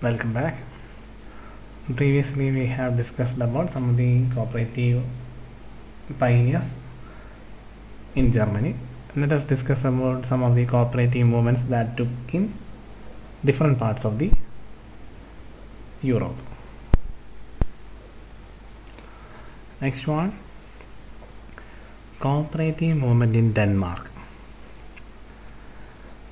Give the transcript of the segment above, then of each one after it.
Welcome back. Previously, we have discussed about some of the cooperative pioneers in Germany. Let us discuss about some of the cooperative movements that took in different parts of the Europe. Next one, cooperative movement in Denmark.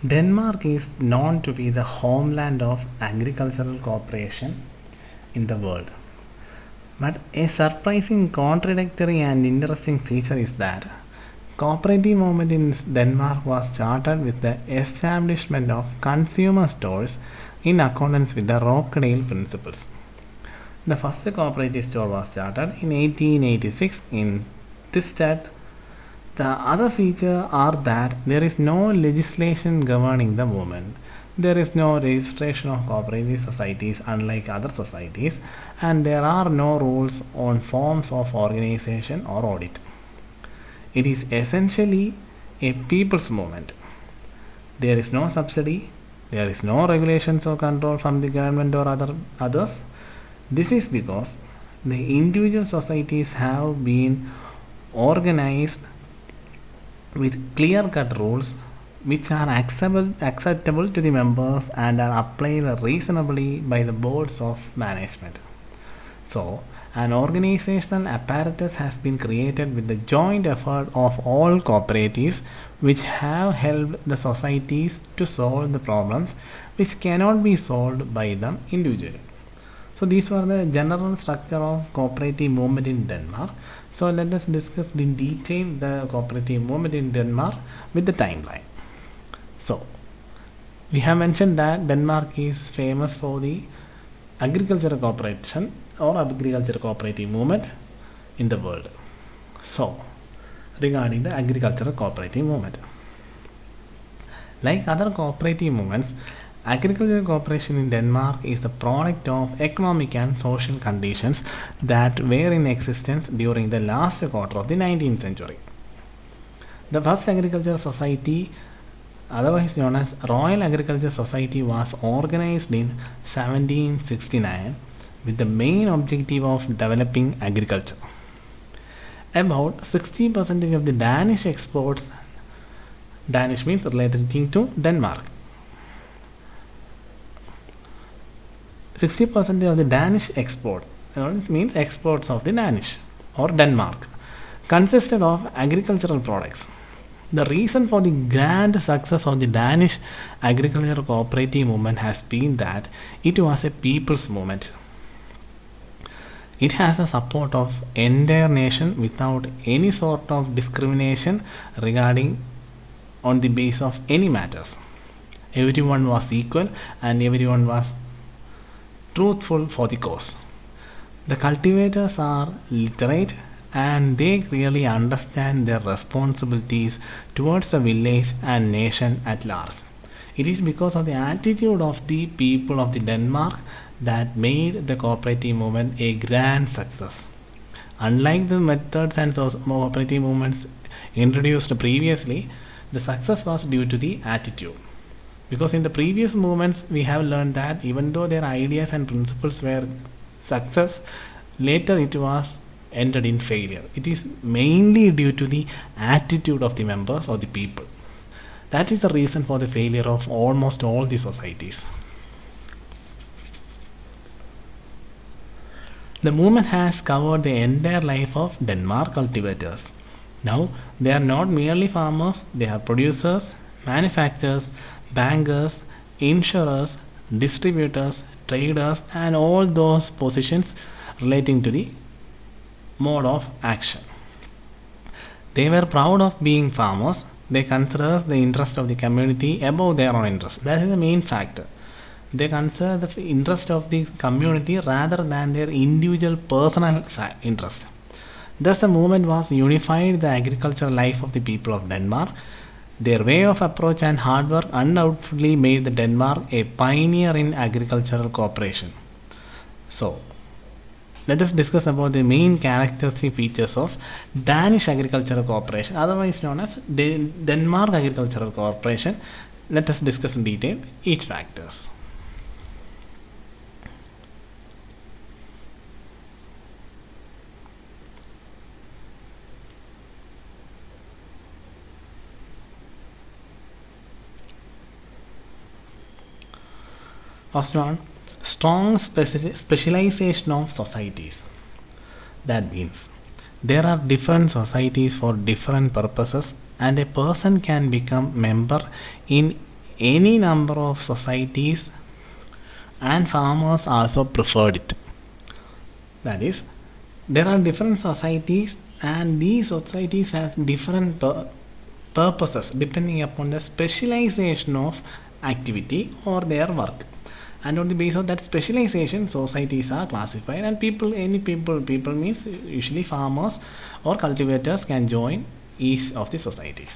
Denmark is known to be the homeland of agricultural cooperation in the world. But a surprising, contradictory and interesting feature is that cooperative movement in Denmark was started with the establishment of consumer stores in accordance with the Rochdale principles. The first cooperative store was started in 1886 in Thisted. The other features are that there is no legislation governing the movement. There is no registration of cooperative societies unlike other societies, and there are no rules on forms of organization or audit. It is essentially a people's movement. There is no subsidy, there is no regulations or control from the government or others. This is because the individual societies have been organized with clear-cut rules which are acceptable to the members and are applied reasonably by the boards of management. So, an organizational apparatus has been created with the joint effort of all cooperatives which have helped the societies to solve the problems which cannot be solved by them individually. So these were the general structure of cooperative movement in Denmark. So let us discuss in detail the cooperative movement in Denmark with the timeline. So we have mentioned that Denmark is famous for the agricultural cooperation or agricultural cooperative movement in the world. So regarding the agricultural cooperative movement, like other cooperative movements, agricultural cooperation in Denmark is a product of economic and social conditions that were in existence during the last quarter of the 19th century. The first agricultural society, otherwise known as Royal Agricultural Society, was organized in 1769 with the main objective of developing agriculture. About 60% of the Danish exports, Danish means relating to Denmark, 60% of the Danish export, means exports of the Danish or Denmark, consisted of agricultural products. The reason for the grand success of the Danish agricultural cooperative movement has been that it was a people's movement. It has the support of entire nation without any sort of discrimination regarding on the basis of any matters. Everyone was equal and everyone was truthful for the cause. The cultivators are literate and they clearly understand their responsibilities towards the village and nation at large. It is because of the attitude of the people of the Denmark that made the cooperative movement a grand success. Unlike the methods and cooperative movements introduced previously, the success was due to the attitude. Because in the previous movements we have learned that even though their ideas and principles were success, later it was ended in failure. It is mainly due to the attitude of the members or the people. That is the reason for the failure of almost all the societies. The movement has covered the entire life of Denmark cultivators. Now they are not merely farmers, they are producers, manufacturers, bankers, insurers, distributors, traders, and all those positions relating to the mode of action. They were proud of being farmers. They consider the interest of the community above their own interest. That is the main factor. They consider the interest of the community rather than their individual personal interest. Thus the movement was unified the agricultural life of the people of Denmark. Their way of approach and hard work undoubtedly made the Denmark a pioneer in agricultural cooperation. So, let us discuss about the main characteristic features of Danish agricultural cooperation, otherwise known as Denmark agricultural cooperation. Let us discuss in detail each factors. First one, strong specialization of societies. That means there are different societies for different purposes, and a person can become member in any number of societies, and farmers also preferred it. That is, there are different societies, and these societies have different purposes depending upon the specialization of activity or their work. And on the basis of that specialization, societies are classified, and people means usually farmers or cultivators can join each of the societies.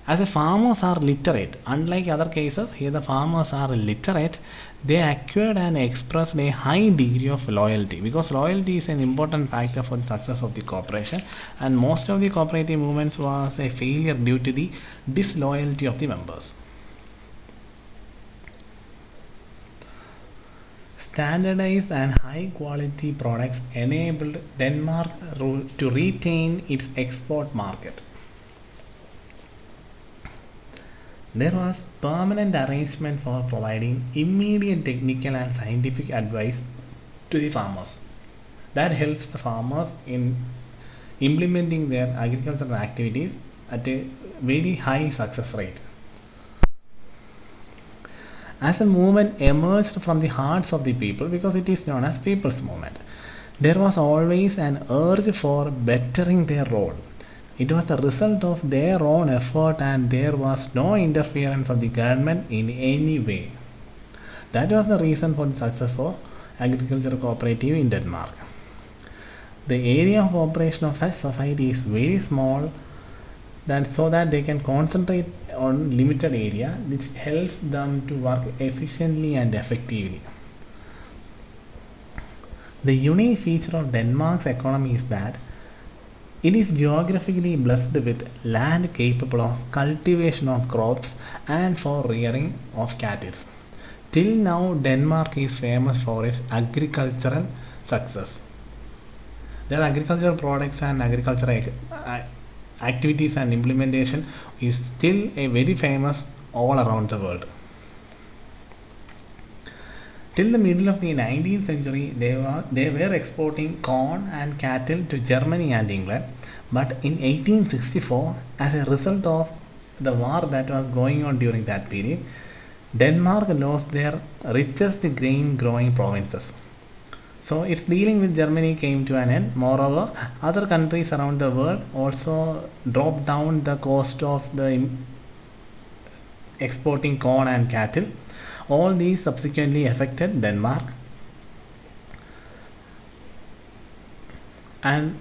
As the farmers are literate, unlike other cases, here the farmers are literate, they acquired and expressed a high degree of loyalty, because loyalty is an important factor for the success of the cooperation, and most of the cooperative movements was a failure due to the disloyalty of the members. Standardized and high quality products enabled Denmark to retain its export market. There was permanent arrangement for providing immediate technical and scientific advice to the farmers. That helps the farmers in implementing their agricultural activities at a very high success rate. As a movement emerged from the hearts of the people, because it is known as people's movement, there was always an urge for bettering their role. It was the result of their own effort, and there was no interference of the government in any way. That was the reason for the success of agricultural cooperative in Denmark. The area of operation of such society is very small, so that they can concentrate on limited area, which helps them to work efficiently and effectively. The unique feature of Denmark's economy is that it is geographically blessed with land capable of cultivation of crops and for rearing of cattle. Till now, Denmark is famous for its agricultural success. Their agricultural products and agricultural activities and implementation is still a very famous all around the world. Till the middle of the 19th century, they were exporting corn and cattle to Germany and England, but in 1864, as a result of the war that was going on during that period, Denmark lost their richest grain growing provinces. So its dealing with Germany came to an end. Moreover, other countries around the world also dropped down the cost of the exporting corn and cattle. All these subsequently affected Denmark, and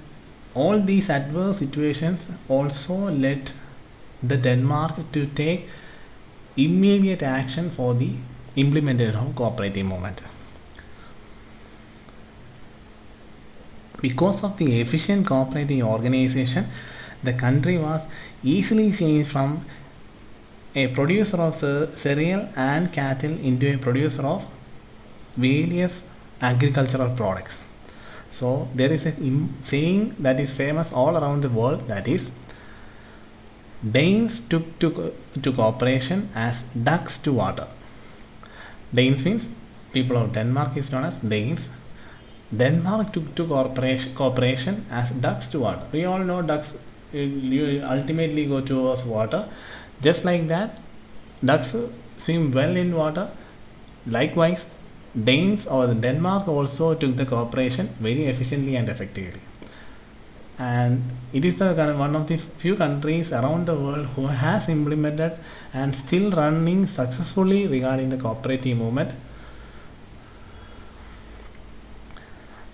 all these adverse situations also led the Denmark to take immediate action for the implementation of cooperative movement. Because of the efficient cooperative organization, the country was easily changed from a producer of cereal and cattle into a producer of various agricultural products. So there is a saying that is famous all around the world, that is, Danes took to cooperation as ducks to water. Danes means people of Denmark is known as Danes. Denmark took to cooperation as ducks to water. We all know ducks you ultimately go towards water. Just like that, ducks swim well in water. Likewise, Danes or Denmark also took the cooperation very efficiently and effectively. And it is one of the few countries around the world who has implemented and still running successfully regarding the cooperative movement.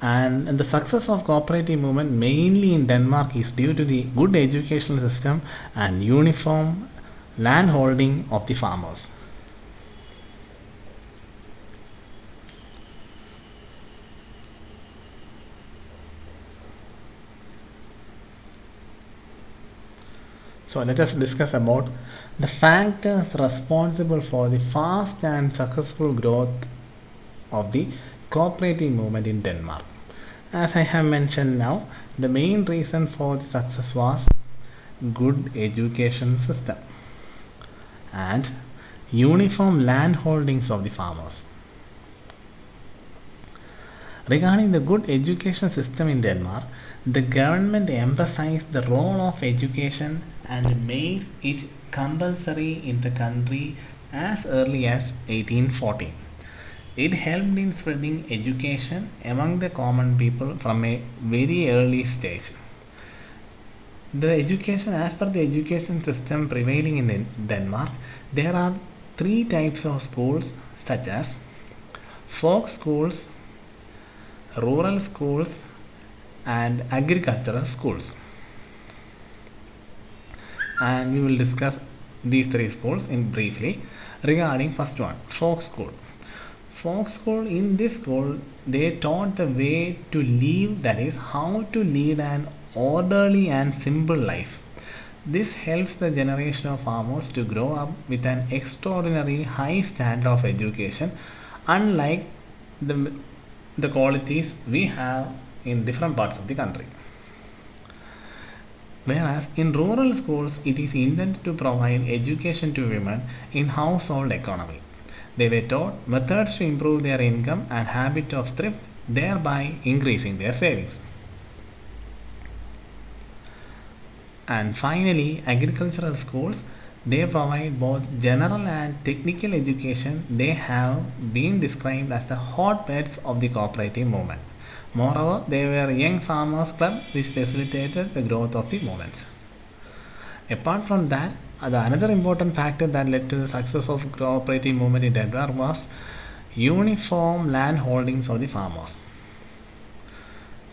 And the success of cooperative movement mainly in Denmark is due to the good educational system and uniform land holding of the farmers. So let us discuss about the factors responsible for the fast and successful growth of the cooperative movement in Denmark. As I have mentioned now, the main reason for the success was good education system and uniform land holdings of the farmers. Regarding the good education system in Denmark, the government emphasized the role of education and made it compulsory in the country as early as 1814. It helped in spreading education among the common people from a very early stage. The education, as per the education system prevailing in Denmark, there are three types of schools such as folk schools, rural schools, and agricultural schools. And we will discuss these three schools in briefly. Regarding first one, folk school. Folk school, in this school they taught the way to live, that is how to lead an orderly and simple life. This helps the generation of farmers to grow up with an extraordinary high standard of education, unlike the qualities we have in different parts of the country. Whereas in rural schools, it is intended to provide education to women in household economy. They were taught methods to improve their income and habit of thrift, thereby increasing their savings. And finally, agricultural schools, they provide both general and technical education. They have been described as the hotbeds of the cooperative movement. Moreover, they were young farmers club which facilitated the growth of the movement. Apart from that, the another important factor that led to the success of cooperative movement in Denmark was uniform land holdings of the farmers.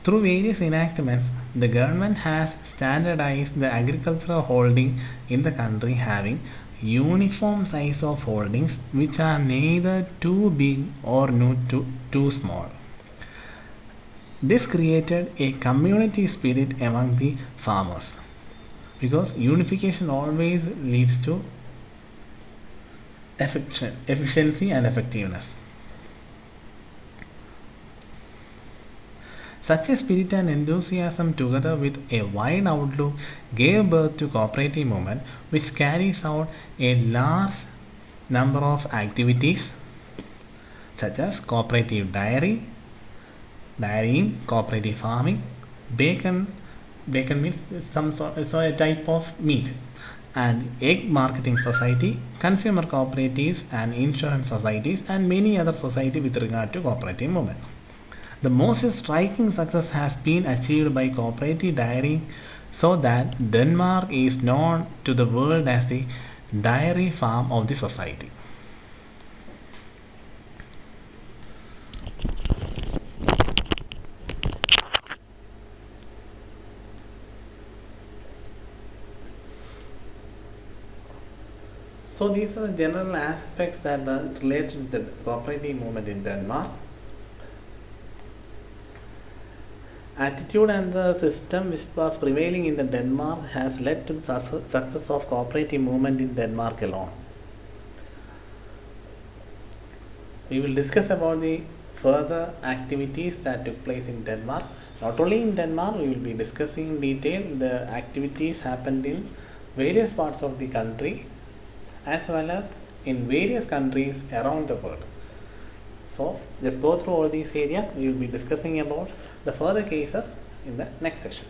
Through various enactments, the government has standardized the agricultural holding in the country, having uniform size of holdings which are neither too big or too small. This created a community spirit among the farmers, because unification always leads to efficiency and effectiveness. Such a spirit and enthusiasm, together with a wide outlook, gave birth to cooperative movement, which carries out a large number of activities such as cooperative dairying, cooperative farming, bacon means a type of meat, and egg marketing society, consumer cooperatives and insurance societies, and many other societies with regard to cooperative movement. The most striking success has been achieved by cooperative dairying, so that Denmark is known to the world as the dairy farm of the society. So these are the general aspects that are related to the cooperative movement in Denmark. Attitude and the system which was prevailing in the Denmark has led to the success of cooperative movement in Denmark alone. We will discuss about the further activities that took place in Denmark. Not only in Denmark, we will be discussing in detail the activities happened in various parts of the country, as well as in various countries around the world. So just go through all these areas. We will be discussing about the further cases in the next session.